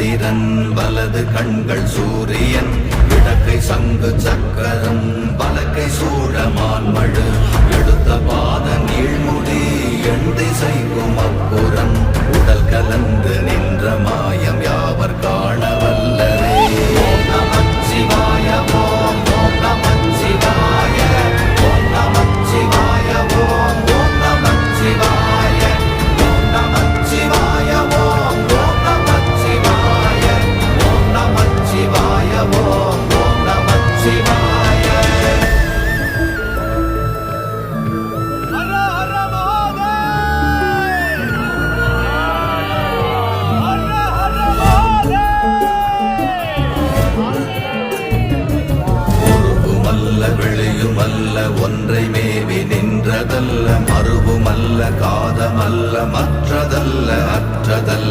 சந்திரன் வலது கண்கள் சூரியன் இடக்கை சங்கு சக்கரம் பலக்கை சூழமான்மழு எடுத்த பாத நீழ்முடி எண் திசைக்கும் அப்புறம் உடல் கலந்து நின்ற மாயம் யாவர் காண வல்லரே. ஓம் நமச்சிவாய ஓம் ஓம் நமச்சிவாய ஓம் நமச்சிவாய ஓம் ஓம் நமச்சிவாய ஓம் நமச்சிவாய ஓம் ஓம் நமச்சிவாய ஓம் நமச்சிவாய ஓம் ஓம் நமச்சிவாய. ஹர ஹர மகாதேவ் ஹர ஹர உருவுமல்ல வெளியுமல்ல ஒன்றை மேவி நின்றதல்ல மறுவுமல்ல காதமல்ல மற்றதல்ல அற்றதல்ல